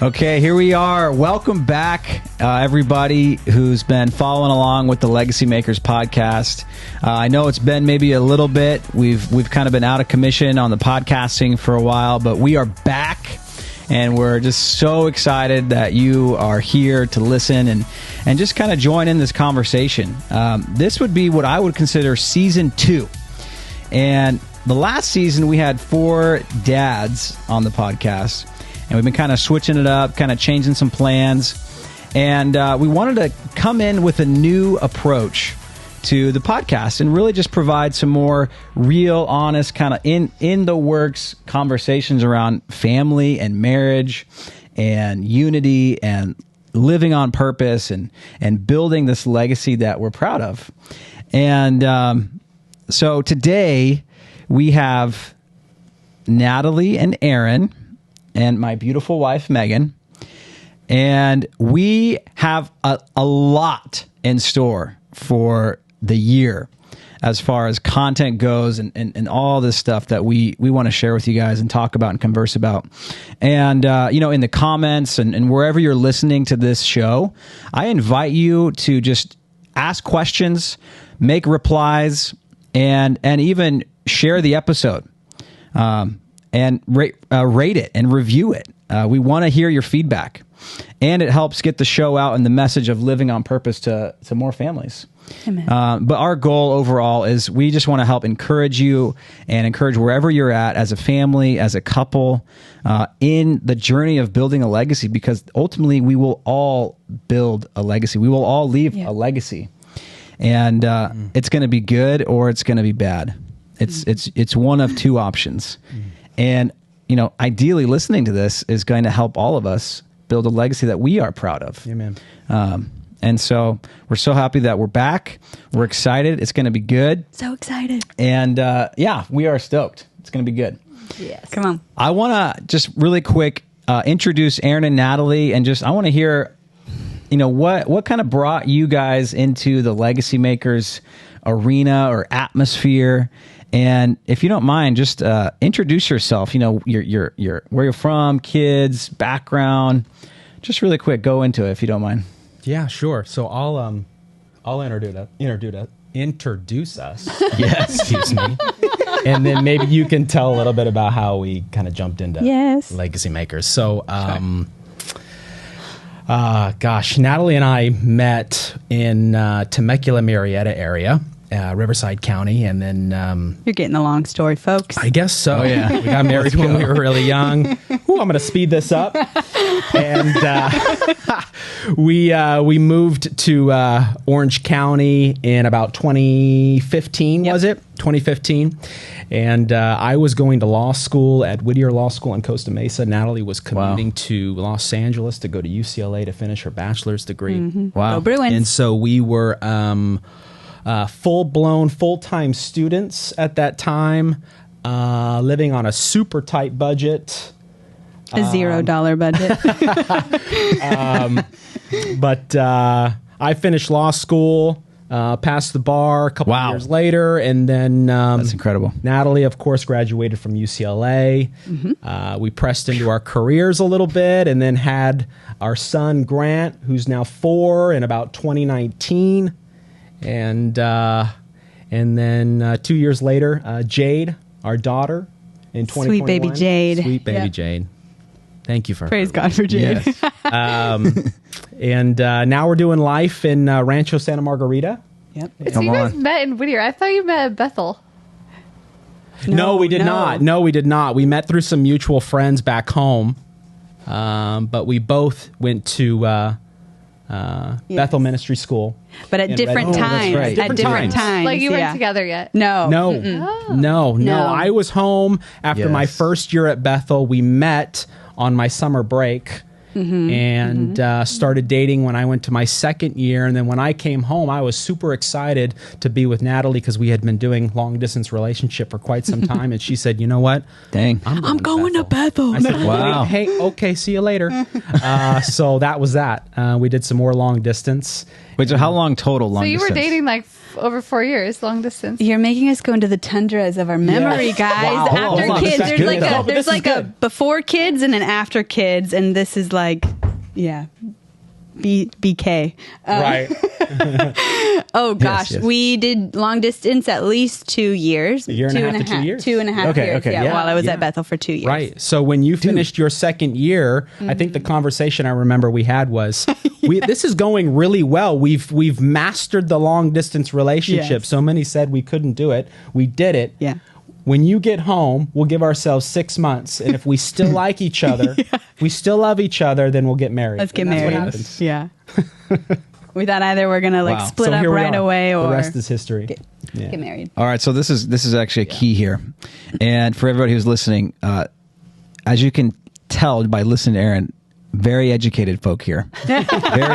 Okay, here we are. Welcome back, everybody who's been following along with the Legacymakers Podcast. I know it's been maybe a little bit. We've kind of been out of commission on the podcasting for a while, but we are back, and we're just so excited that you are here to listen and just kind of join in this conversation. This would be what I would consider season 2. And the last season, we had 4 dads on the podcast. And we've been kind of switching it up, kind of changing some plans. And we wanted to come in with a new approach to the podcast and really just provide some more real, honest, kind of in the works conversations around family and marriage and unity and living on purpose and building this legacy that we're proud of. And so today we have Natalie and Aaron and my beautiful wife, Megan. And we have a lot in store for the year as far as content goes and all this stuff that we want to share with you guys and talk about and converse about. And, in the comments and wherever you're listening to this show, I invite you to just ask questions, make replies, and even share the episode. And rate it and review it. We want to hear your feedback. And it helps get the show out and the message of living on purpose to more families. Amen. But our goal overall is we just want to help encourage you and encourage wherever you're at as a family, as a couple, in the journey of building a legacy, because ultimately we will all build a legacy. We will all leave a legacy. And it's going to be good or it's going to be bad. It's one of 2 options. And, ideally listening to this is going to help all of us build a legacy that we are proud of. Amen. And so we're so happy that we're back. We're excited. It's going to be good. So excited. And we are stoked. It's going to be good. Yes. Come on. I want to just really quick introduce Aaron and Natalie, and I want to hear, what kind of brought you guys into the Legacymakers arena or atmosphere. And if you don't mind, just introduce yourself. Your where you're from, kids, background. Just really quick, go into it if you don't mind. Yeah, sure. So I'll introduce us. Yes, excuse me. And then maybe you can tell a little bit about how we kind of jumped into Legacymakers. So, Natalie and I met in Temecula, Marietta area. Riverside County, and then... You're getting the long story, folks. I guess so. Oh, yeah. We got married when we were really young. Ooh, I'm going to speed this up. And we moved to Orange County in about 2015, was it? 2015. And I was going to law school at Whittier Law School in Costa Mesa. Natalie was commuting to Los Angeles to go to UCLA to finish her bachelor's degree. Mm-hmm. Wow. Go Bruins. And so we were... full-blown, full-time students at that time, living on a super tight budget. A $0 budget. But I finished law school, passed the bar a couple of years later, and then... That's incredible. Natalie, of course, graduated from UCLA. Mm-hmm. We pressed into our careers a little bit, and then had our son, Grant, who's now 4, in about 2019. And then 2 years later, Jade, our daughter, in 2021. Sweet baby Jade. Sweet baby Jade. Thank you for Praise God for Jade. Yes. And now we're doing life in Rancho Santa Margarita. Yep. So you guys met in Whittier. I thought you met at Bethel. No, we did not. No, we did not. We met through some mutual friends back home. But we both went to... Bethel Ministry School. But at different times. Right. At different times. Like you weren't together yet? No. No. I was home after my first year at Bethel. We met on my summer break. and started dating when I went to my second year. And then when I came home, I was super excited to be with Natalie because we had been doing long distance relationship for quite some time. And she said, you know what? Dang. I'm going to Bethel. I said, wow. Hey, okay, see you later. So that was that. We did some more long distance. Wait, so how long total long distance? So you were dating like over 4 years, long distance. You're making us go into the tundras of our memory, guys. Wow. After kids, there's like a before kids and an after kids, and this is like, yeah, BK. Right. Oh gosh, yes. we did long distance at least 2 years. A year and a half to 2 years? 2.5 Okay, years. okay, Yeah, yeah, while I was yeah. at Bethel for 2 years. Right. So when you finished your second year, I think the conversation I remember we had was, this is going really well. We've mastered the long distance relationship. Yes. So many said we couldn't do it. We did it. Yeah. When you get home, we'll give ourselves 6 months. And if we still like each other, we still love each other, then we'll get married. Let's get And that's what married. happens. Yeah. We thought either we're gonna Wow. split So up here we right are. away or the rest is history. get married. All right, so this is actually a key here, and for everybody who's listening, as you can tell by listening to Aaron, very educated folk here. Very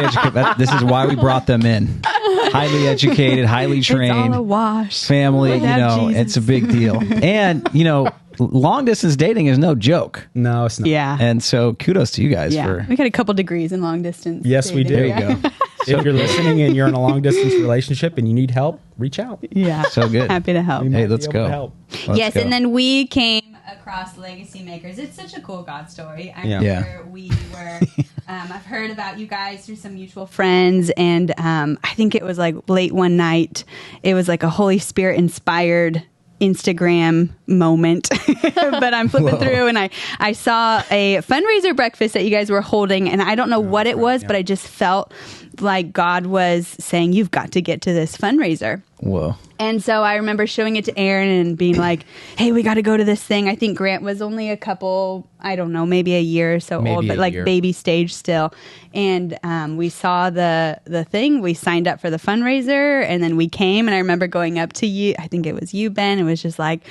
educated. This is why we brought them in. Highly educated, highly trained, It's all a wash. family. We have Jesus. It's a big deal, and long distance dating is no joke. No, it's not. Yeah. And so kudos to you guys Yeah. for. We got a couple degrees in long distance. Yes, we dating. do. There you go. If you're listening and you're in a long distance relationship and you need help, reach out. Yeah. So good. Happy to help. We might Hey, be let's able go. to help. Let's Yes, go. and then we came across Legacy Makers. It's such a cool God story. I Yeah. remember we were, I've heard about you guys through some mutual friends, and I think it was like late one night. It was like a Holy Spirit inspired Instagram moment. But I'm flipping through and I saw a fundraiser breakfast that you guys were holding, and I don't know what it was, but I just felt like God was saying, you've got to get to this fundraiser. Whoa. And so I remember showing it to Aaron and being like, hey, we got to go to this thing. I think Grant was only a couple, I don't know, maybe a year or so Maybe old, but a like year. baby stage still. And we saw the thing. We signed up for the fundraiser, and then we came. And I remember going up to you. I think it was you, Ben. It was just like,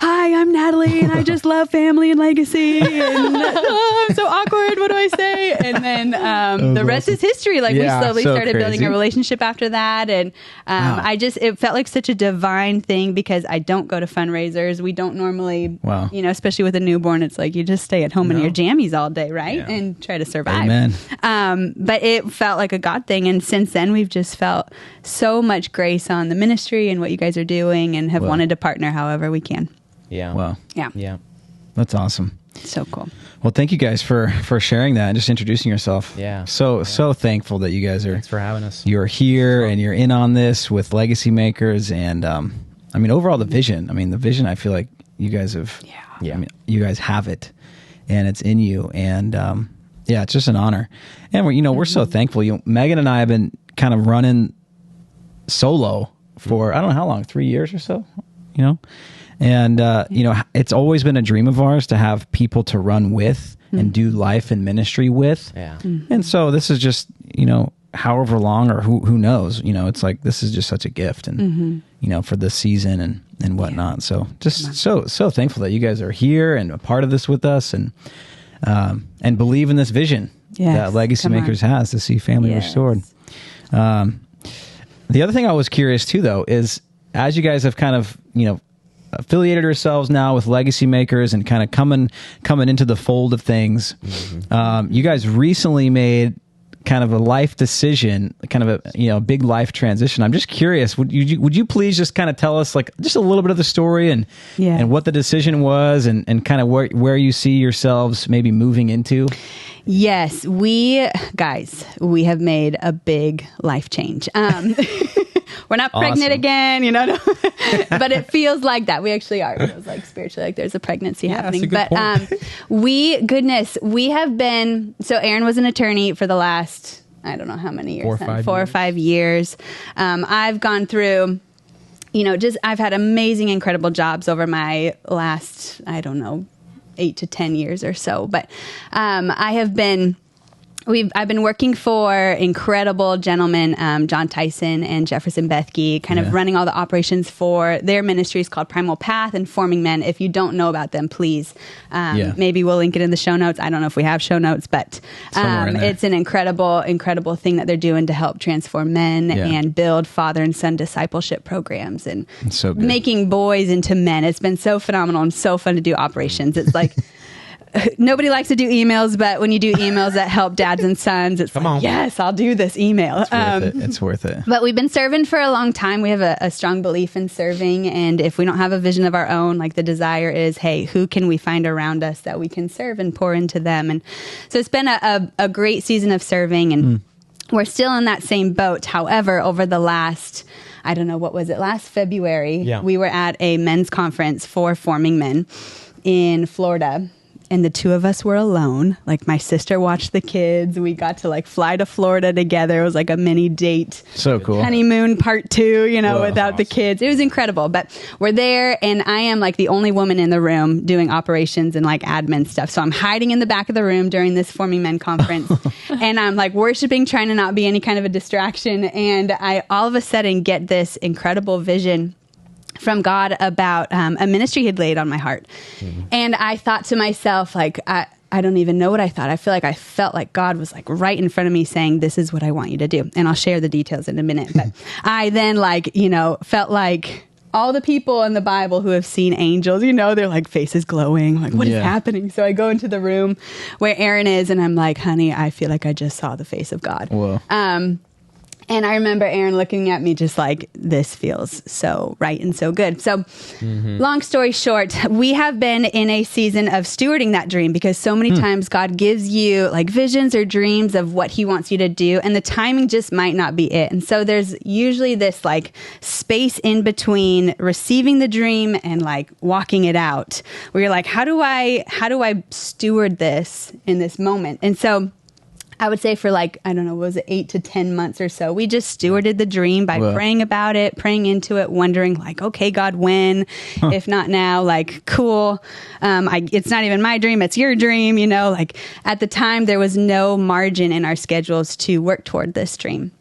hi, I'm Natalie, and I just love family and legacy. And I'm so awkward. What do I say? And then the rest is history. Like Yeah, we slowly so started building crazy. a relationship after that. And Wow. it felt like such a divine thing because I don't go to fundraisers. We don't normally, Wow. especially with a newborn, it's like you just stay at home in your jammies all day, right? Yeah. And try to survive. Amen. But it felt like a God thing. And since then, we've just felt so much grace on the ministry and what you guys are doing, and have Wow. wanted to partner however we can. Yeah. Wow. Yeah. Yeah. That's awesome. So cool. Well, thank you guys for sharing that and just introducing yourself. Yeah. So thankful that you guys are. Thanks for having us. You're here and you're in on this with Legacy Makers, and overall the vision. The vision. I feel like you guys have. Yeah. You guys have it, and it's in you, and it's just an honor. And we're so thankful. Megan and I have been kind of running solo for I don't know how long, 3 years or so. And it's always been a dream of ours to have people to run with and do life and ministry with. Yeah. And so this is just, however long or who knows, it's like, this is just such a gift and, for this season and whatnot. So just so thankful that you guys are here and a part of this with us and believe in this vision that Legacy Makers has to see family restored. The other thing I was curious too, though, is as you guys have kind of, affiliated yourselves now with Legacy Makers and kind of coming into the fold of things. You guys recently made kind of a life decision, kind of a big life transition. I'm just curious. Would you please just kind of tell us like just a little bit of the story and what the decision was and kind of where you see yourselves maybe moving into? Yes, we have made a big life change. We're not pregnant again, but it feels like that. We actually are. It feels like spiritually, like there's a pregnancy happening. That's a good But we have been, so Aaron was an attorney for the last, I don't know how many years, 4 or 5 years. I've gone through, I've had amazing, incredible jobs over my last, 8 to 10 years or so. But I've been working for incredible gentlemen, John Tyson and Jefferson Bethke, kind of running all the operations for their ministries called Primal Path and Forming Men. If you don't know about them, please, maybe we'll link it in the show notes. I don't know if we have show notes, but it's an incredible thing that they're doing to help transform men and build father and son discipleship programs and so good. Making boys into men. It's been so phenomenal and so fun to do operations. It's like... nobody likes to do emails, but when you do emails that help dads and sons, it's yes, I'll do this email. It's worth it. But we've been serving for a long time. We have a strong belief in serving. And if we don't have a vision of our own, like the desire is, hey, who can we find around us that we can serve and pour into them? And so it's been a great season of serving, and we're still in that same boat. However, over the last, I don't know, what was it? Last February, we were at a men's conference for forming men in Florida. And the two of us were alone. Like, my sister watched the kids. We got to like fly to Florida together. It was like a mini date. So cool. Honeymoon part 2, without the kids. It was incredible. But we're there, and I am like the only woman in the room doing operations and like admin stuff. So I'm hiding in the back of the room during this Forming Men conference. And I'm like worshiping, trying to not be any kind of a distraction. And I all of a sudden get this incredible vision from God about a ministry he'd laid on my heart. And I thought to myself, like, I don't even know what I thought. I felt like God was like right in front of me saying, this is what I want you to do. And I'll share the details in a minute. But I then felt like all the people in the Bible who have seen angels, they're like faces glowing, like, what is happening? So I go into the room where Aaron is, and I'm like, honey, I feel like I just saw the face of God. Whoa. And I remember Aaron looking at me just like, this feels so right and so good. So long story short, we have been in a season of stewarding that dream, because so many times God gives you like visions or dreams of what he wants you to do, and the timing just might not be it. And so there's usually this like space in between receiving the dream and like walking it out, where you're like, how do I steward this in this moment? And so I would say for like, I don't know, what was it, 8 to 10 months or so, we just stewarded the dream by praying about it, praying into it, wondering like, okay, God, when? If not now, like, cool. It's not even my dream, it's your dream, like at the time there was no margin in our schedules to work toward this dream,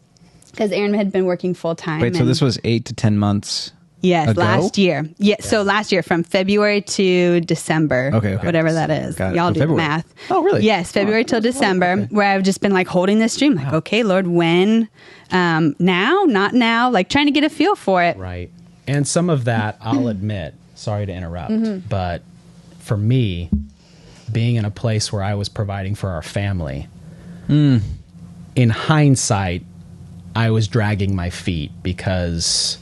because Aaron had been working full time. Wait, so this was 8 to 10 months Yes, ago? last year. Yeah, so last year from February to December, whatever that is. Y'all do the math. Oh, really? Yes, February till December, where I've just been like holding this dream, like, okay, Lord, when? Now? Not now? Like trying to get a feel for it. Right. And some of that, I'll admit, sorry to interrupt, but for me, being in a place where I was providing for our family, in hindsight, I was dragging my feet, because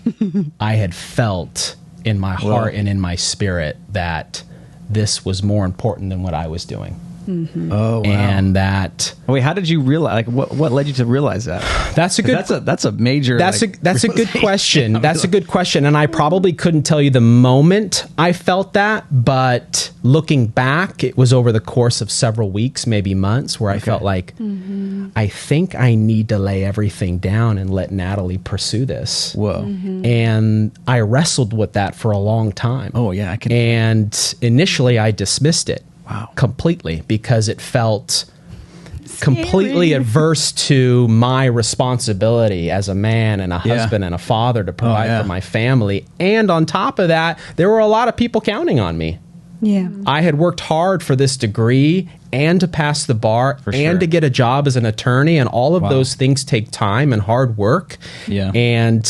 I had felt in my heart and in my spirit that this was more important than what I was doing. Oh, wow. And that. Wait, how did you realize? Like, what led you to realize that? That's a good. That's a major. That's a good question. That's a good question, and I probably couldn't tell you the moment I felt that, but looking back, it was over the course of several weeks, maybe months, where I felt like, I think I need to lay everything down and let Natalie pursue this. Whoa! And I wrestled with that for a long time. Oh yeah, I can. And initially, I dismissed it. Wow. Completely, because it felt completely adverse to my responsibility as a man and a husband and a father to provide for my family. And on top of that, there were a lot of people counting on me. Yeah. I had worked hard for this degree and to pass the bar and to get a job as an attorney, and all of those things take time and hard work. Yeah. And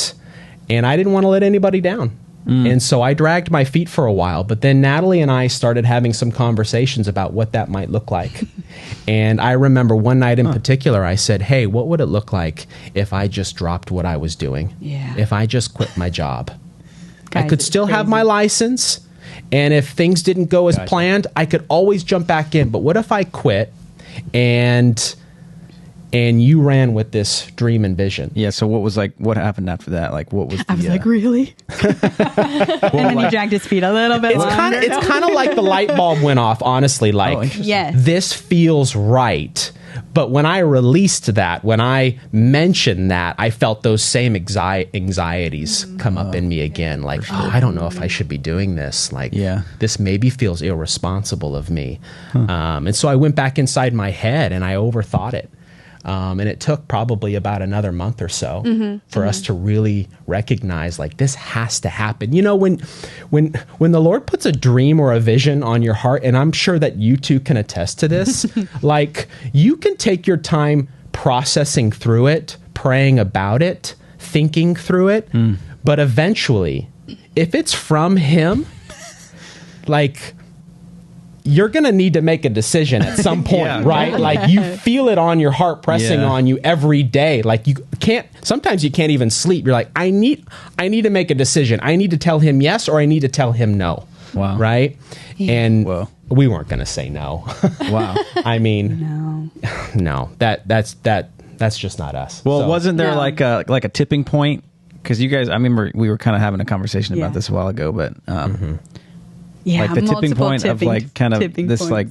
I didn't want to let anybody down. And so I dragged my feet for a while, but then Natalie and I started having some conversations about what that might look like. And I remember one night in particular, I said, hey, what would it look like if I just dropped what I was doing? Yeah. If I just quit my job? Guys, I could still have my license, and if things didn't go as planned, I could always jump back in. But what if I quit and you ran with this dream and vision? Yeah, so what happened after that? Like, what was the... I was like, really? And then he dragged his feet a little bit longer. It's kind of like the light bulb went off, honestly. Like, this feels right. But when I released that, when I mentioned that, I felt those same anxieties come up in me again. Like, I don't know if I should be doing this. Like, this maybe feels irresponsible of me. And so I went back inside my head and I overthought it. And it took probably about another month or so for us to really recognize, like, this has to happen. You know, when the Lord puts a dream or a vision on your heart, and I'm sure that you two can attest to this, like, you can take your time processing through it, praying about it, thinking through it, but eventually, if it's from Him, like... you're going to need to make a decision at some point, right? Like you feel it on your heart pressing on you every day. Like sometimes you can't even sleep. You're like, I need to make a decision. I need to tell him yes, or I need to tell him no. Wow. Right. Yeah. And we weren't going to say no. Wow. I mean, no, that's just not us. Well, wasn't there like a tipping point? Because you guys, I remember we were kind of having a conversation about this a while ago, but like the tipping point of like kind of this points. Like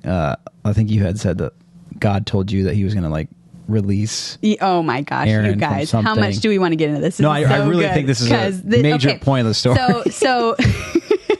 I think you had said that God told you that he was going to like release. Oh my gosh, Aaron, you guys, how much do we want to get into this? No, I really think this is a major point of the story. So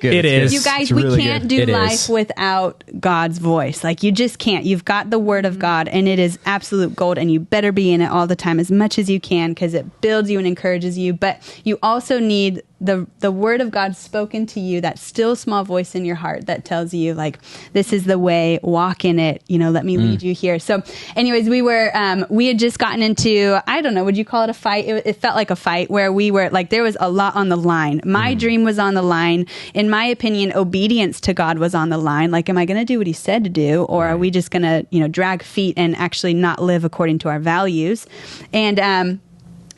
it is. You guys, really we can't do life without God's voice. Like you just can't. You've got the word of God, and it is absolute gold, and you better be in it all the time as much as you can, because it builds you and encourages you. But you also need the word of God spoken to you, that still small voice in your heart that tells you like, this is the way, walk in it, let me lead you here. So anyways, we had just gotten into, I don't know, would you call it a fight? It felt like a fight where we were like, there was a lot on the line. My dream was on the line. In my opinion, obedience to God was on the line. Like, am I going to do what he said to do? Or are we just going to, drag feet and actually not live according to our values?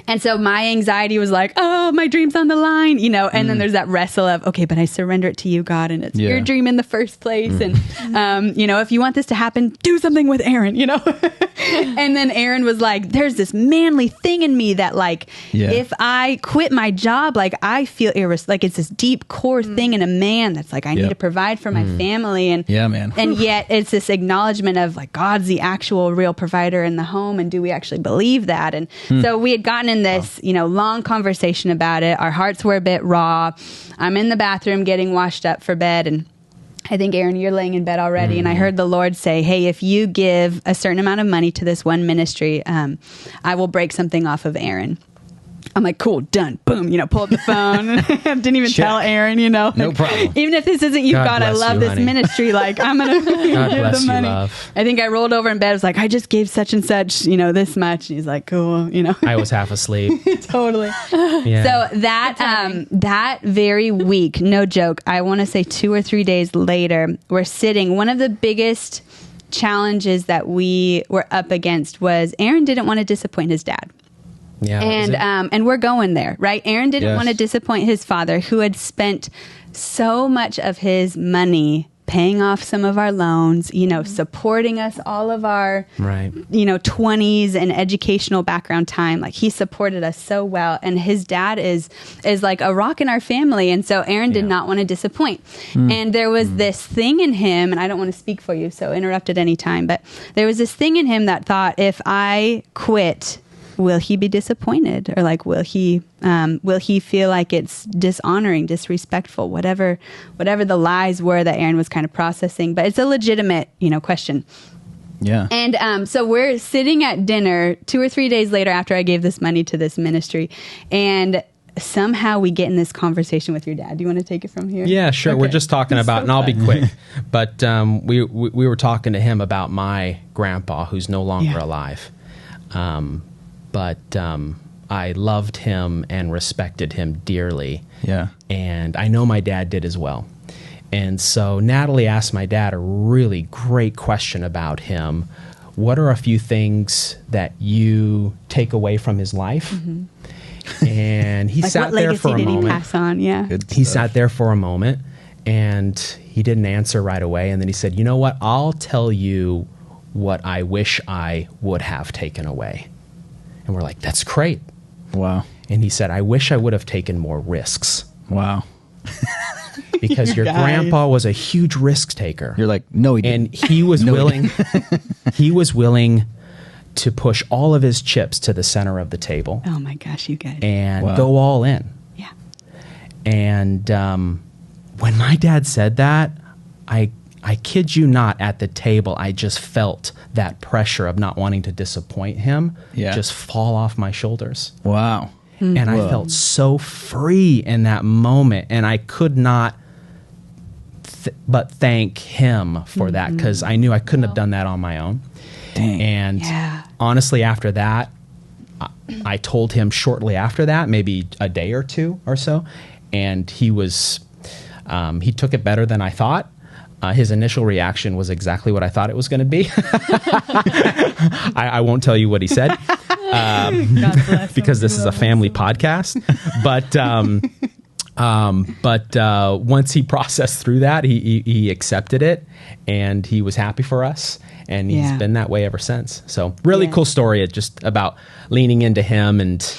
And so my anxiety was like, oh, my dream's on the line, and then there's that wrestle of, okay, but I surrender it to you, God, and it's your dream in the first place. And, if you want this to happen, do something with Aaron, And then Aaron was like, there's this manly thing in me that like, if I quit my job, like I feel like it's this deep core thing in a man that's like, I need to provide for my family. And and yet it's this acknowledgement of like, God's the actual real provider in the home. And do we actually believe that? And so we had gotten in this, long conversation about it. Our hearts were a bit raw. I'm in the bathroom getting washed up for bed, and I think, Aaron, you're laying in bed already, and I heard the Lord say, hey, if you give a certain amount of money to this one ministry, I will break something off of Aaron. I'm like, cool, done, boom, pull up the phone. Didn't even tell Aaron, No problem. Even if this isn't you, God, I love this ministry. Like, I'm going to give the money. Love. I think I rolled over in bed. I was like, I just gave such and such, this much. And he's like, cool, I was half asleep. Totally. Yeah. So that very week, no joke, I want to say 2 or 3 days later, we're sitting. One of the biggest challenges that we were up against was Aaron didn't want to disappoint his dad. Yeah, and we're going there, right? Aaron didn't want to disappoint his father, who had spent so much of his money paying off some of our loans, supporting us all of our, 20s and educational background time. Like he supported us so well, and his dad is like a rock in our family. And so Aaron did not want to disappoint. And there was this thing in him, and I don't want to speak for you, so interrupt at any time, but there was this thing in him that thought, if I quit, will he be disappointed? Or like, will he feel like it's dishonoring, disrespectful, whatever the lies were that Aaron was kind of processing? But it's a legitimate, question. Yeah. And so we're sitting at dinner 2 or 3 days later after I gave this money to this ministry, and somehow we get in this conversation with your dad. Do you want to take it from here? Yeah, sure. Okay. We're just talking about, and I'll be quick, but we were talking to him about my grandpa, who's no longer alive. But I loved him and respected him dearly. Yeah. And I know my dad did as well. And so Natalie asked my dad a really great question about him. What are a few things that you take away from his life? Mm-hmm. And he sat there for a moment. What legacy did he pass on? Yeah. He sat there for a moment, and he didn't answer right away. And then he said, you know what? I'll tell you what I wish I would have taken away. And we're like, that's great. Wow. And he said, I wish I would have taken more risks. Wow. Because your grandpa was a huge risk taker. You're like, no, he didn't. And he was he was willing to push all of his chips to the center of the table. Oh my gosh, you guys. And go all in. Yeah. And when my dad said that, I kid you not, at the table, I just felt that pressure of not wanting to disappoint him just fall off my shoulders. Wow. And I felt so free in that moment. And I could not but thank him for that, because I knew I couldn't have done that on my own. Dang. And honestly, after that, I told him shortly after that, maybe a day or two or so, and he took it better than I thought. His initial reaction was exactly what I thought it was going to be. I won't tell you what he said because this is a family podcast. But once he processed through that, he accepted it, and he was happy for us, and he's been that way ever since. So really cool story, just about leaning into him and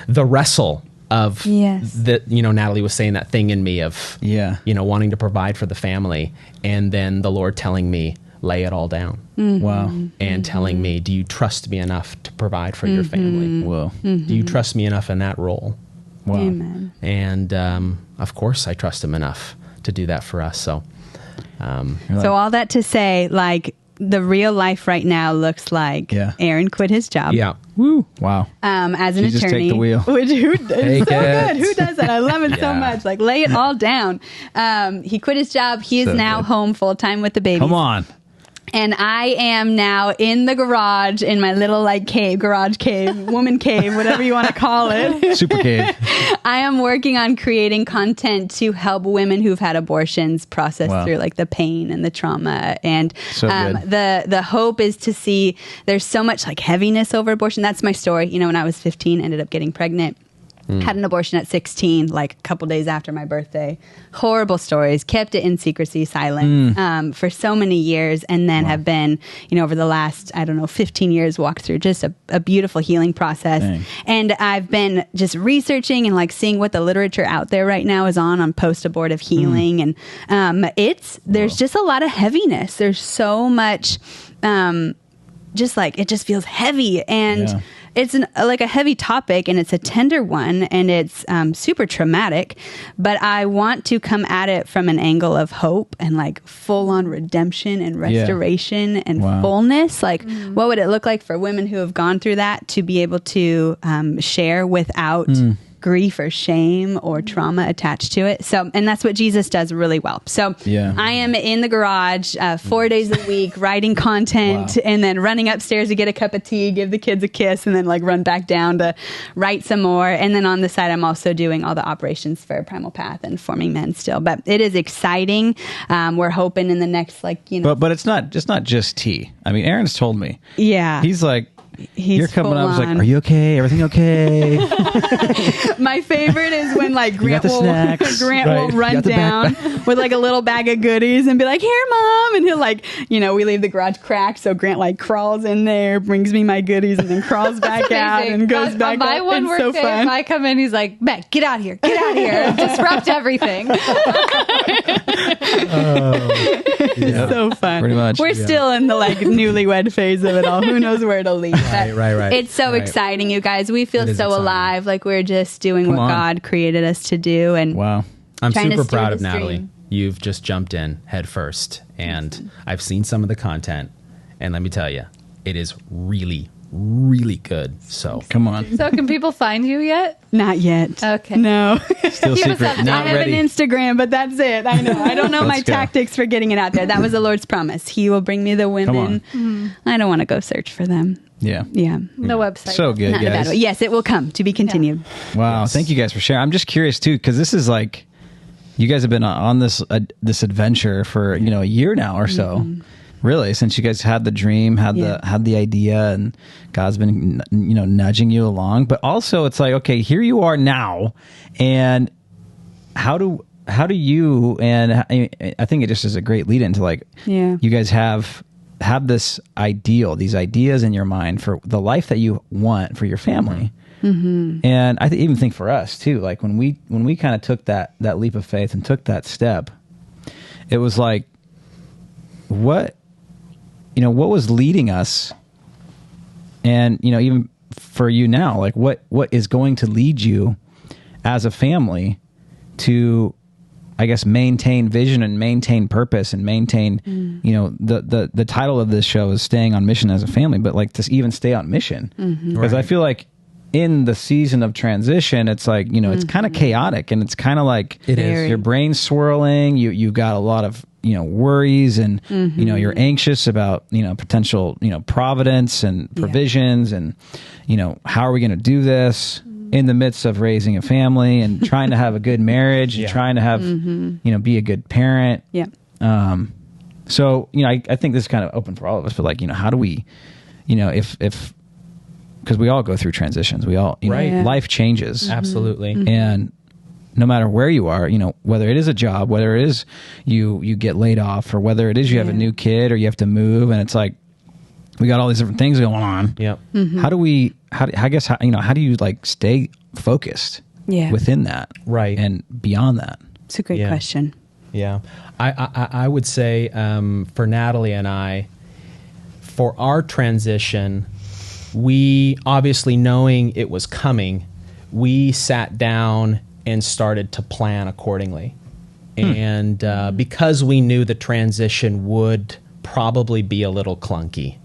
the wrestle of that, Natalie was saying that thing in me of, wanting to provide for the family, and then the Lord telling me, lay it all down. Wow. And telling me, do you trust me enough to provide for your family? Whoa. Do you trust me enough in that role? Wow. Amen. And of course, I trust him enough to do that for us. So, so all that to say, like, the real life right now looks like Aaron quit his job. Yeah. Woo. Wow. As an attorney. Just take the wheel. Which, it's so good. Who does that? I love it so much. Like, lay it all down. He quit his job. He is now home full time with the baby. Come on. And I am now in the garage, in my little garage cave, woman cave, whatever you want to call it. Super cave. I am working on creating content to help women who've had abortions process through like the pain and the trauma. And the hope is to see there's so much like heaviness over abortion. That's my story. When I was 15, ended up getting pregnant. Had an abortion at 16, like a couple days after my birthday. Horrible stories. Kept it in secrecy, silent for so many years, and then have been, over the last 15 years, walked through just a beautiful healing process. Dang. And I've been just researching and like seeing what the literature out there right now is on post-abortive healing, and there's just a lot of heaviness. There's so much, just like it just feels heavy and. It's like a heavy topic, and it's a tender one, and it's super traumatic, but I want to come at it from an angle of hope and like full-on redemption and restoration and fullness. Like, what would it look like for women who have gone through that to be able to share without grief or shame or trauma attached to it. So, and that's what Jesus does really well. So I am in the garage 4 days a week writing content and then running upstairs to get a cup of tea, give the kids a kiss, and then like run back down to write some more. And then on the side, I'm also doing all the operations for Primal Path and Forming Men still. But it is exciting. We're hoping in the next But it's not just tea. I mean, Aaron's told me. Yeah. He's like, you're coming up. He's like, are you okay? Everything okay? My favorite is when like Grant will run down with like a little bag of goodies and be like, here, Mom. And he'll like, we leave the garage cracked. So Grant like crawls in there, brings me my goodies, and then crawls back out and goes back my up. one work day, if I come in, he's like, Beck, get out of here. Get out of here. Disrupt everything. So fun. Pretty much. We're still in the like newlywed phase of it all. Who knows where it'll lead? Right. It's so exciting, you guys. We feel so alive, like we're just doing what God created us to do. And I'm super proud of Natalie. You've just jumped in head first, and I've seen some of the content, and let me tell you, it is really, really good. So come on. So can people find you yet? Not yet. Okay. No. Still secret. Not I have ready. an Instagram, but that's it. I know. I don't know my tactics for getting it out there. That was the Lord's promise. He will bring me the women. I don't want to go search for them. Yeah. The website. So good, guys. Yes, it will come to be continued. Wow. Thank you guys for sharing. I'm just curious too, because this is like, you guys have been on this adventure for a year now or so. Really, since you guys had the dream, had the idea, and God's been nudging you along. But also, it's like, okay, here you are now, and how do you? And I think it just is a great lead into like, you guys have this these ideas in your mind for the life that you want for your family. And I even think for us too, like when we kind of took that leap of faith and took that step, it was like, what was leading us, and even for you now, like what is going to lead you as a family to, I guess, maintain vision and maintain purpose and maintain, the title of this show is Staying on Mission as a Family, but like to even stay on mission, because I feel like in the season of transition, it's like, it's kind of chaotic, and it's kind of like it is. Your brain's swirling. You've got a lot of worries, and you're anxious about potential providence and provisions, and how are we going to do this in the midst of raising a family and trying to have a good marriage and trying to have be a good parent. So, I think this is kind of open for all of us, but like, how do we, if because we all go through transitions, we all, life changes. Absolutely. And no matter where you are, whether it is a job, whether it is you get laid off, or whether it is you have a new kid or you have to move, and it's like, we got all these different things going on. Yep. How do you like stay focused within that? Right. And beyond that? It's a great question. Yeah. I would say, for Natalie and I, for our transition, we obviously, knowing it was coming, we sat down and started to plan accordingly. And because we knew the transition would probably be a little clunky.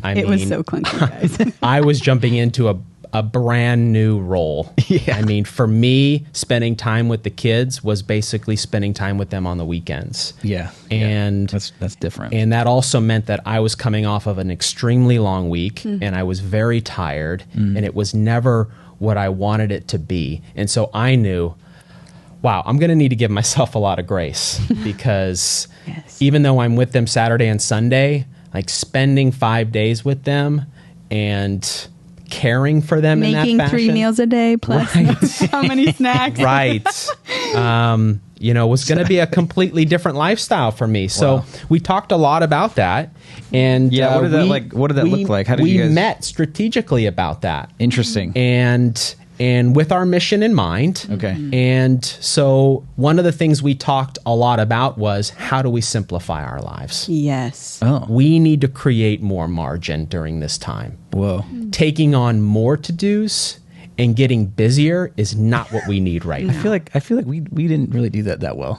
It was so clunky, guys. I was jumping into a brand new role. Yeah. I mean, for me, spending time with the kids was basically spending time with them on the weekends. Yeah. And that's different. And that also meant that I was coming off of an extremely long week, and I was very tired, and it was never what I wanted it to be. And so I knew, wow, I'm going to need to give myself a lot of grace because even though I'm with them Saturday and Sunday, like spending 5 days with them and caring for them in that fashion. Making 3 meals a day plus how many snacks. Right. Was going to be a completely different lifestyle for me. So we talked a lot about that. And what did that look like? How did you guys met strategically about that? Interesting. And with our mission in mind. Okay. And so one of the things we talked a lot about was, how do we simplify our lives? Yes. Oh. We need to create more margin during this time. Whoa. Taking on more to-dos and getting busier is not what we need right now. I feel like we didn't really do that well.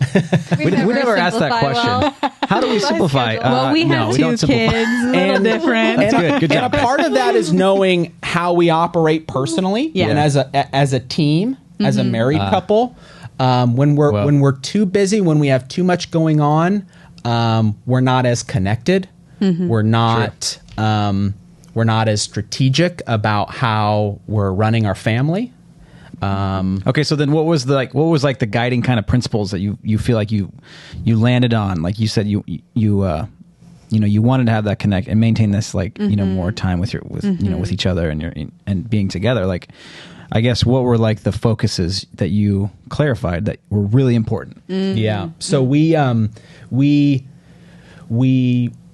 we never asked that question. Well. How do we simplify? Well, we have 2 kids, a little different. That's good. Good job. And a part of that is knowing how we operate personally and as a team, as a married couple. When we're too busy, when we have too much going on, we're not as connected. We're not we're not as strategic about how we're running our family. Okay, so then what was the guiding kind of principles that you feel like you landed on? Like you said, you wanted to have that connect and maintain this more time with each other and being together. Like, I guess what were like the focuses that you clarified that were really important? Yeah. So we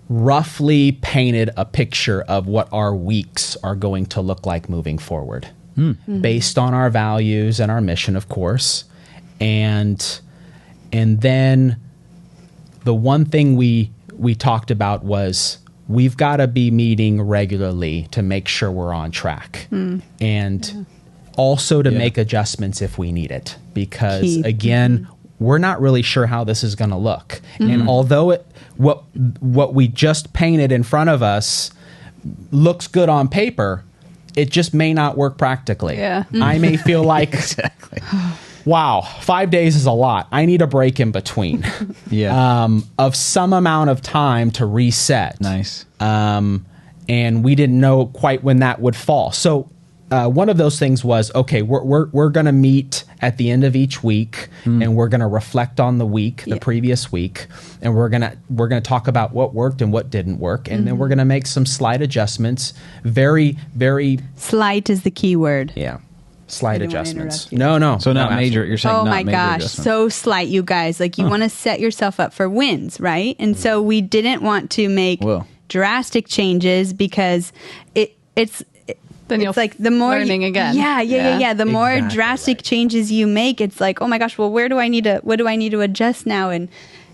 roughly painted a picture of what our weeks are going to look like moving forward. Based on our values and our mission, of course. And then the one thing we talked about was, we've got to be meeting regularly to make sure we're on track. And also to make adjustments if we need it. Because again, we're not really sure how this is going to look. And although what we just painted in front of us looks good on paper, it just may not work practically. Yeah. I may feel like, wow, 5 days is a lot. I need a break in between. Of some amount of time to reset. Nice. And we didn't know quite when that would fall. So one of those things was, okay, we're going to meet at the end of each week, and we're going to reflect on the week, the previous week, and we're going to talk about what worked and what didn't work, and then we're going to make some slight adjustments. Very, very slight is the key word. Yeah. Slight adjustments. No. So not major. You're saying oh not my major gosh, adjustments. so slight, you guys. Like, you want to set yourself up for wins, right? And so we didn't want to make drastic changes because it's then you'll like the more learning again. Yeah. The more drastic changes you make, it's like, oh my gosh, well, what do I need to adjust now? And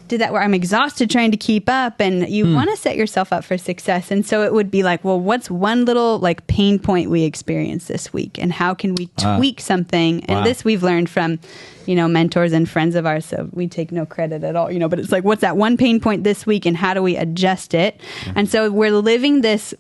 did that where I'm exhausted trying to keep up, and you want to set yourself up for success. And so it would be like, well, what's one little like pain point we experienced this week, and how can we tweak something? And this we've learned from, mentors and friends of ours, so we take no credit at all, but it's like, what's that one pain point this week, and how do we adjust it? And so we're living this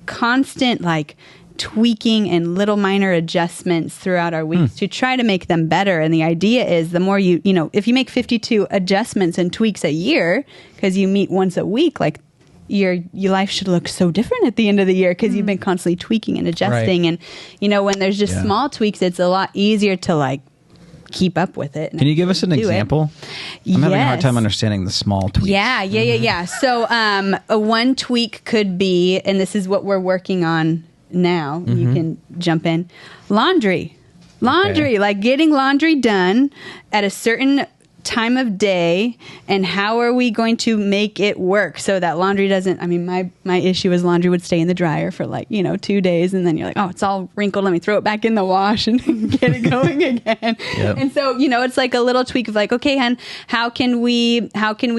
constant like tweaking and little minor adjustments throughout our weeks to try to make them better. And the idea is, the more if you make 52 adjustments and tweaks a year, because you meet once a week, like your life should look so different at the end of the year, because you've been constantly tweaking and adjusting. And when there's just small tweaks, it's a lot easier to like keep up with it. Can you give us an example? I'm having a hard time understanding the small tweaks. Yeah. So one tweak could be, and this is what we're working on now. You can jump in. Laundry, like getting laundry done at a certain time of day, and how are we going to make it work so that laundry doesn't, I mean, my issue is laundry would stay in the dryer for 2 days, and then you're like, oh, it's all wrinkled, let me throw it back in the wash and get it going again. Yep. And so, it's like a little tweak of okay, hon, how can we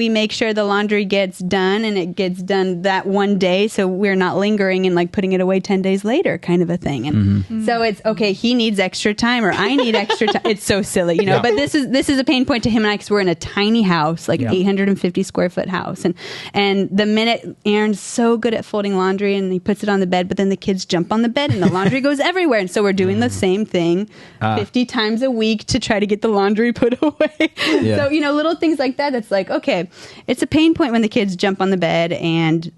make sure the laundry gets done and it gets done that one day, so we're not lingering and putting it away 10 days later, kind of a thing. And so it's okay, he needs extra time, or I need extra time. It's so silly, but this is a pain point to him and I, because we're in a tiny house, 850 square foot house. And the minute Aaron's so good at folding laundry and he puts it on the bed, but then the kids jump on the bed and the laundry goes everywhere. And so we're doing the same thing 50 times a week to try to get the laundry put away. So, little things like that. That's okay, it's a pain point when the kids jump on the bed and,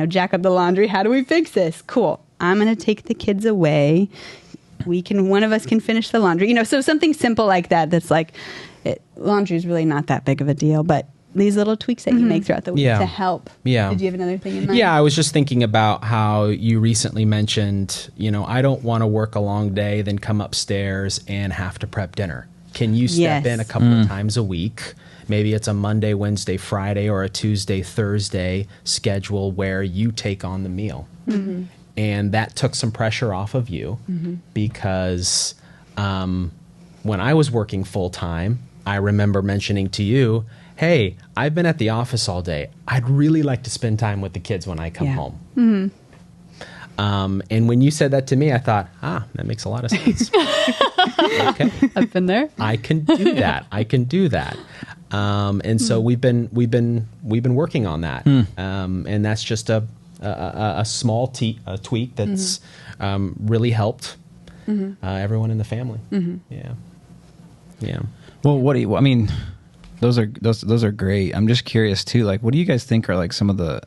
jack up the laundry. How do we fix this? Cool. I'm going to take the kids away. One of us can finish the laundry, so something simple like that. That's laundry is really not that big of a deal, but these little tweaks that you make throughout the week to help. Yeah. Did you have another thing in mind? Yeah, I was just thinking about how you recently mentioned, I don't want to work a long day, then come upstairs and have to prep dinner. Can you step in a couple of times a week? Maybe it's a Monday, Wednesday, Friday, or a Tuesday, Thursday schedule where you take on the meal. And that took some pressure off of you because when I was working full time, I remember mentioning to you, hey, I've been at the office all day. I'd really like to spend time with the kids when I come home. And when you said that to me, I thought, that makes a lot of sense. Okay, I've been there. I can do that. And so we've been working on that. And that's just a small tweak that's really helped everyone in the family. Yeah. Well, what do you? I mean, those are great. I'm just curious too. What do you guys think are some of the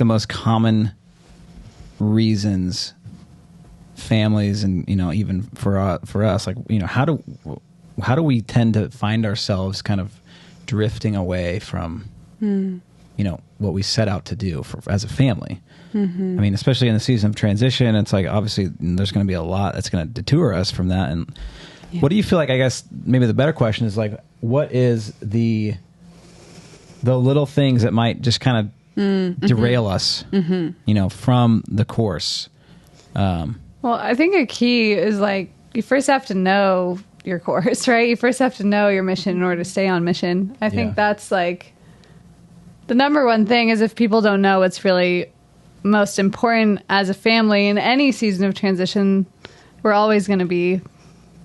most common reasons families and even for us how do we tend to find ourselves kind of drifting away from what we set out to do as a family? I mean, especially in the season of transition, it's obviously there's going to be a lot that's going to detour us from that. And what do you feel I guess maybe the better question is what is the little things that might just kind of derail us, from the course? Well, I think a key is you first have to know your course, right? You first have to know your mission in order to stay on mission. I think that's the number one thing is if people don't know what's really most important as a family in any season of transition, we're always going to be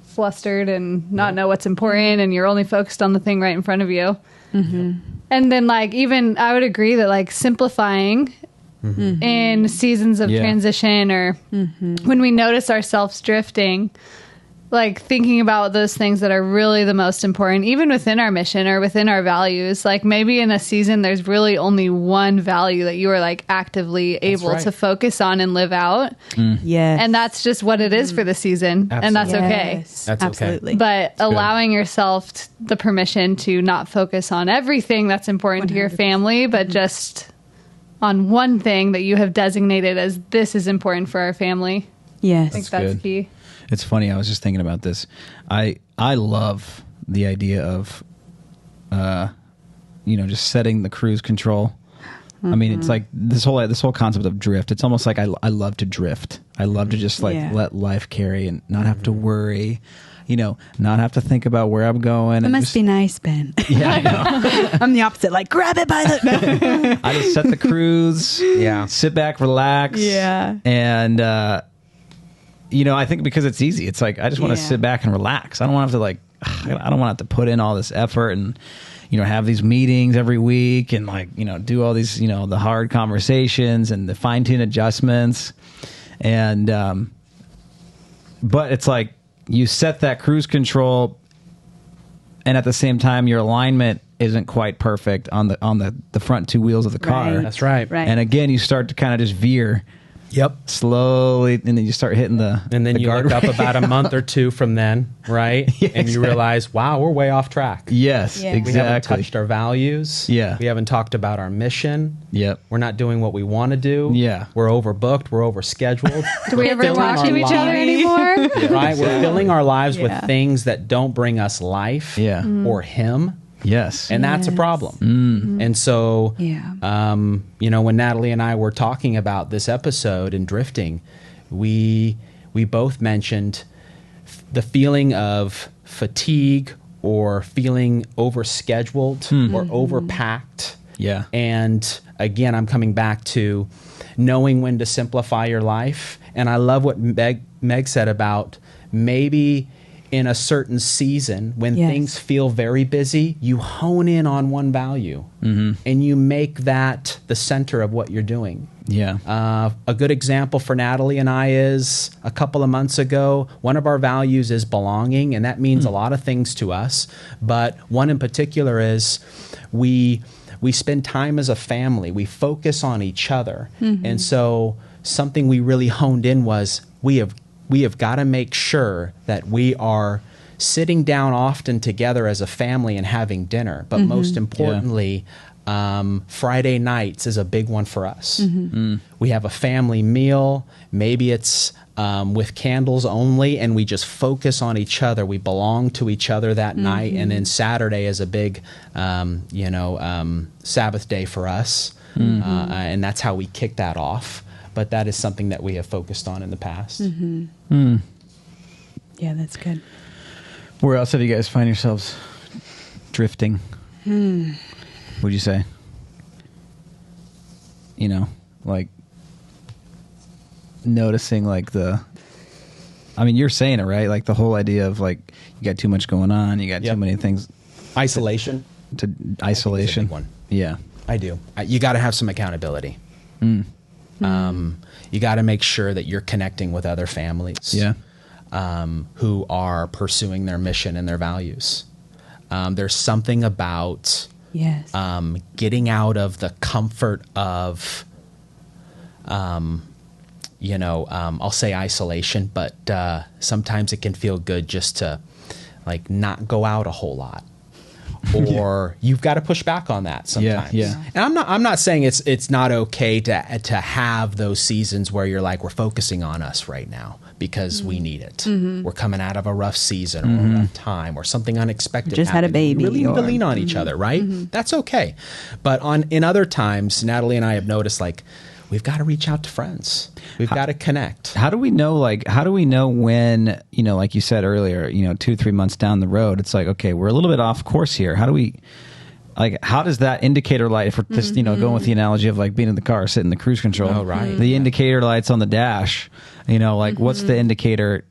flustered and not know what's important, and you're only focused on the thing right in front of you. And then even I would agree that simplifying in seasons of transition or when we notice ourselves drifting, thinking about those things that are really the most important, even within our mission or within our values. Maybe in a season, there's really only one value that you are actively able to focus on and live out. Yes. And that's just what it is for the season. Absolutely. And that's okay. That's absolutely okay. But allowing yourself the permission to not focus on everything that's important 100%. To your family, but just on one thing that you have designated as this is important for our family. Yes. I think that's key. It's funny. I was just thinking about this. I love the idea of, just setting the cruise control. I mean, it's this whole concept of drift. It's almost like I love to drift. I love to just let life carry and not have to worry. Not have to think about where I'm going. It must be nice, Ben. Yeah, I know. I'm the opposite. Grab it by the. I just set the cruise. Yeah. Sit back, relax. Yeah. And. I think because it's easy, it's I just want to sit back and relax. I don't want to have to I don't want to have to put in all this effort and, have these meetings every week and do all these, the hard conversations and the fine tune adjustments. And, but it's you set that cruise control and at the same time, your alignment isn't quite perfect on the front two wheels of the car. Right. That's right. And again, you start to kind of just veer. Yep. Slowly, and then you start hitting and then you look up about a month or two from then, right? Yeah, and you realize, wow, we're way off track. Yes, Yeah. exactly. We haven't touched our values. Yeah. We haven't talked about our mission. Yep. We're not doing what we want to do. Yeah. We're overbooked. We're overscheduled. Do we ever talk to each other anymore? Right? We're filling our lives with Yeah. things that don't bring us life Yeah. or him. Yes. And that's a Yes. problem. And so, Yeah. when Natalie and I were talking about this episode and drifting, we both mentioned the feeling of fatigue or feeling overscheduled or overpacked. Yeah. And again, I'm coming back to knowing when to simplify your life. And I love what Meg said about maybe in a certain season when Yes. things feel very busy, you hone in on one value and you make that the center of what you're doing. Yeah. A good example for Natalie and I is a couple of months ago, one of our values is belonging, and that means a lot of things to us. But one in particular is we spend time as a family. We focus on each other. And so something we really honed in was we have got to make sure that we are sitting down often together as a family and having dinner. But most importantly, Friday nights is a big one for us. We have a family meal. Maybe it's with candles only, and we just focus on each other. We belong to each other that night. And then Saturday is a big, Sabbath day for us. And that's how we kick that off. But that is something that we have focused on in the past. Yeah, that's good. Where else have you guys find yourselves drifting? Would you say? Like noticing like you're saying it, right? Like the whole idea of like you got too much going on, you got too many things. Isolation. To isolation. I think it's a big one. Yeah. I do. You got to have some accountability. You got to make sure that you're connecting with other families who are pursuing their mission and their values. There's something about getting out of the comfort of, I'll say isolation, but sometimes it can feel good just to like not go out a whole lot. Or you've got to push back on that sometimes. Yeah. And I'm not saying it's not okay to have those seasons where you're like, we're focusing on us right now because we need it. We're coming out of a rough season or a rough time or something unexpected. Just had a baby. We really need to lean on each other, right? That's okay. But in other times, Natalie and I have noticed like we've got to reach out to friends. We've got to connect. How do we know when, like you said earlier, 2-3 months down the road, it's like, okay, we're a little bit off course here. How does that indicator light, if we're just, going with the analogy of like being in the car, sitting in the cruise control, the indicator lights on the dash, what's the indicator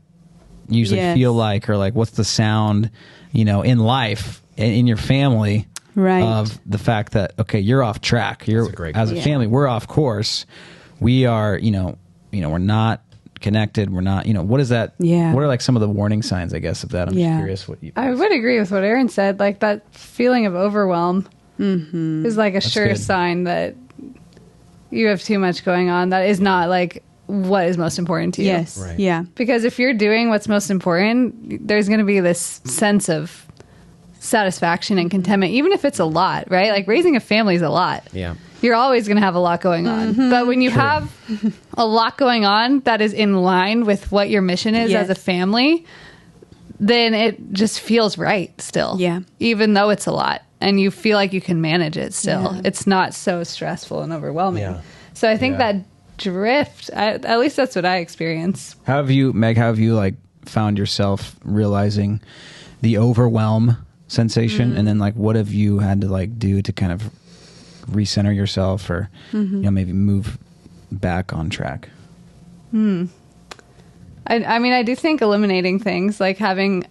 usually feel like, or like, what's the sound, in life, in your family, of the fact that, okay, you're off track. As a family, we're off course. We are, we're not connected. We're not, what is that? Yeah. What are like some of the warning signs, I guess, of that? I'm just curious what you. I would agree with what Aaron said. Like that feeling of overwhelm is like a sure sign that you have too much going on. That is not like what is most important to you. Yes. Right. Yeah. Because if you're doing what's most important, there's going to be this sense of satisfaction and contentment, even if it's a lot, right? Like raising a family is a lot. Yeah. You're always going to have a lot going on. But when you have a lot going on that is in line with what your mission is as a family, then it just feels right still. Yeah. Even though it's a lot and you feel like you can manage it still. Yeah. It's not so stressful and overwhelming. Yeah. So I think that drift, at least that's what I experience. How have you, Meg, like found yourself realizing the overwhelm sensation? And then like, what have you had to like do to kind of recenter yourself or, maybe move back on track? I mean, I do think eliminating things, like having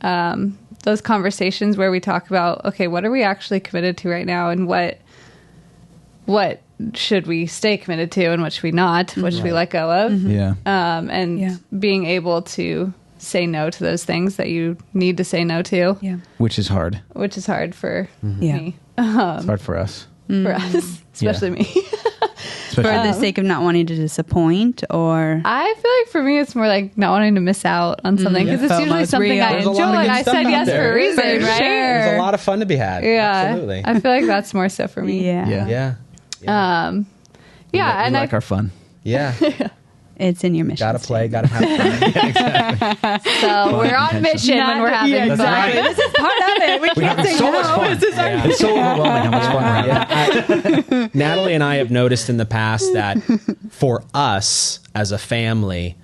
those conversations where we talk about, okay, what are we actually committed to right now, and what should we stay committed to, and what should we not? What should we let go of? Being able to say no to those things that you need to say no to. Yeah. Which is hard. Which is hard for me. It's hard for us. For us, especially me. for the sake of not wanting to disappoint, or I feel like for me it's more like not wanting to miss out on something, because it's usually something I enjoy. I said yes for a reason, right? There's a lot of fun to be had. Yeah, absolutely. I feel like that's more so for me. Yeah. And we like our fun. Yeah. It's in your mission. Gotta play, gotta have fun. Exactly. So we're on mission when we're having fun. Exactly. This is part of it. We can't say so much fun. It's so overwhelming how much fun we're having. Natalie and I have noticed in the past that for us as a family,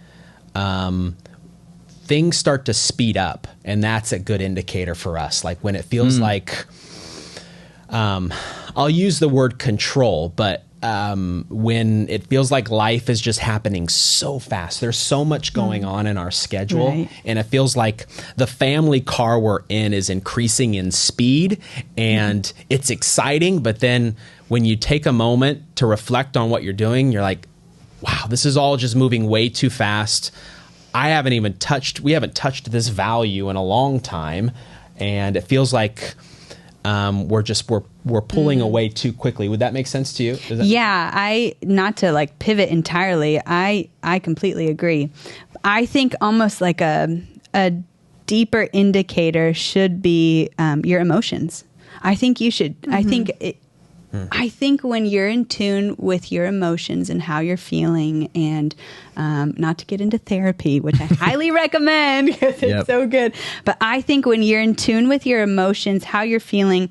things start to speed up, and that's a good indicator for us. Like when it feels like, I'll use the word control, but when it feels like life is just happening so fast, there's so much going on in our schedule, and it feels like the family car we're in is increasing in speed, and it's exciting. But then when you take a moment to reflect on what you're doing, you're like, wow, this is all just moving way too fast. We haven't touched this value in a long time, and it feels like we're pulling away too quickly. Would that make sense to you? Not to like pivot entirely. I completely agree. I think almost like a deeper indicator should be your emotions. I think you should. I think when you're in tune with your emotions and how you're feeling, and not to get into therapy, which I highly recommend because it's so good, but I think when you're in tune with your emotions, how you're feeling,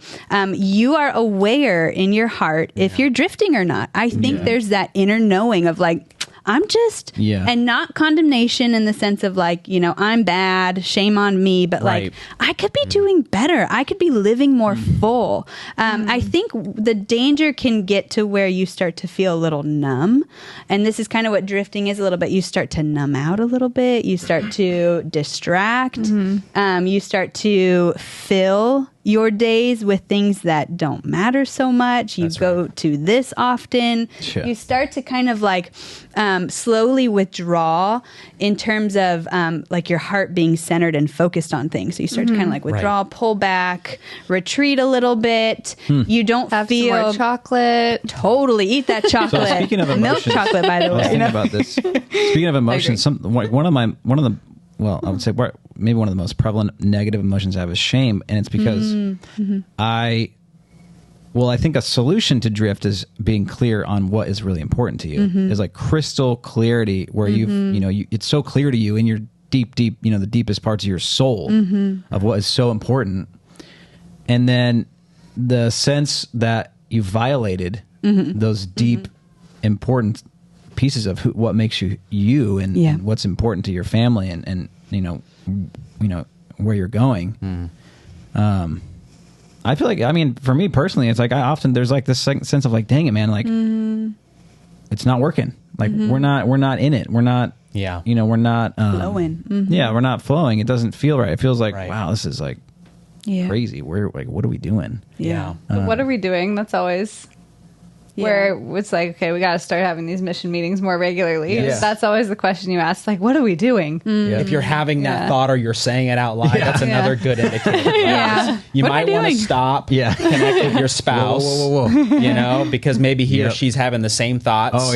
you are aware in your heart if you're drifting or not. I think there's that inner knowing of like, I'm just, and not condemnation in the sense of like, I'm bad, shame on me, but like, I could be doing better. I could be living more full. I think the danger can get to where you start to feel a little numb. And this is kind of what drifting is a little bit. You start to numb out a little bit. You start to distract. You start to fill your days with things that don't matter so much. You go to this often. You start to kind of like slowly withdraw in terms of like your heart being centered and focused on things. So you start to kind of like withdraw, pull back, retreat a little bit. You don't feel some more chocolate. Totally eat that chocolate. So speaking of emotions, milk chocolate, by the way. I was thinking about this. Speaking of emotions, I would say maybe one of the most prevalent negative emotions I have is shame, and it's because I think a solution to drift is being clear on what is really important to you. Is like crystal clarity, where it's so clear to you in your deep, the deepest parts of your soul of what is so important, and then the sense that you violated those deep, important pieces of what makes you and what's important to your family and where you're going. I feel like, for me personally, it's like there's like this sense of like, dang it, man, like it's not working. Like we're not in it. We're not, we're not flowing. We're not flowing. It doesn't feel right. It feels like, wow, this is like crazy. We're like, what are we doing? What are we doing? That's always where it's like, okay, we got to start having these mission meetings more regularly. That's always the question you ask, like, what are we doing? If you're having that thought or you're saying it out loud, that's another good indicator. You might want to stop, connect with your spouse, whoa. Because maybe he or she's having the same thoughts.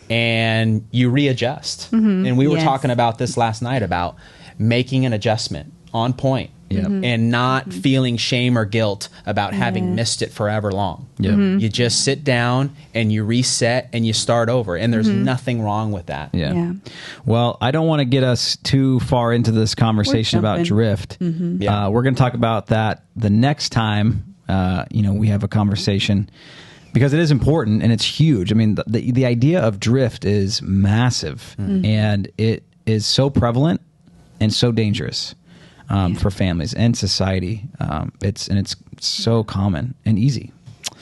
And you readjust. And we were talking about this last night about making an adjustment on point. And not feeling shame or guilt about having missed it forever long. You just sit down and you reset and you start over, and there's nothing wrong with that. Well, I don't want to get us too far into this conversation about drift. We're going to talk about that the next time we have a conversation, because it is important and it's huge. I mean, the idea of drift is massive, and it is so prevalent and so dangerous. For families and society. It's so common and easy.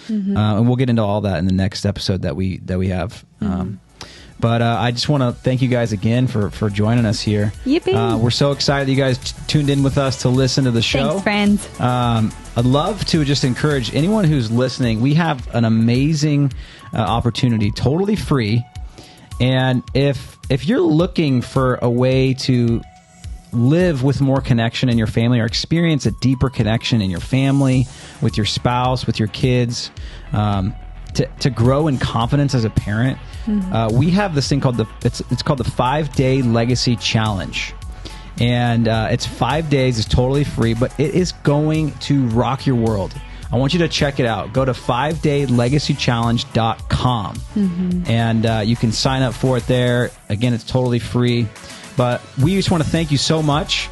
And we'll get into all that in the next episode that we have. But I just want to thank you guys again for joining us here. We're so excited that you guys tuned in with us to listen to the show. Thanks, friends. I'd love to just encourage anyone who's listening. We have an amazing opportunity, totally free. And if you're looking for a way to live with more connection in your family, or experience a deeper connection in your family, with your spouse, with your kids, to grow in confidence as a parent, we have this thing called it's called the 5-Day Legacy Challenge. And it's 5 days. It's totally free, but it is going to rock your world. I want you to check it out. Go to 5daylegacychallenge.com, and you can sign up for it there. Again, it's totally free. But we just want to thank you so much.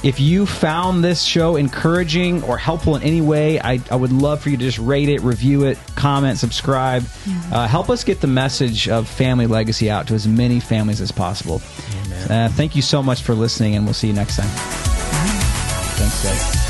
If you found this show encouraging or helpful in any way, I would love for you to just rate it, review it, comment, subscribe. Help us get the message of family legacy out to as many families as possible. Thank you so much for listening, and we'll see you next time. Thanks, guys.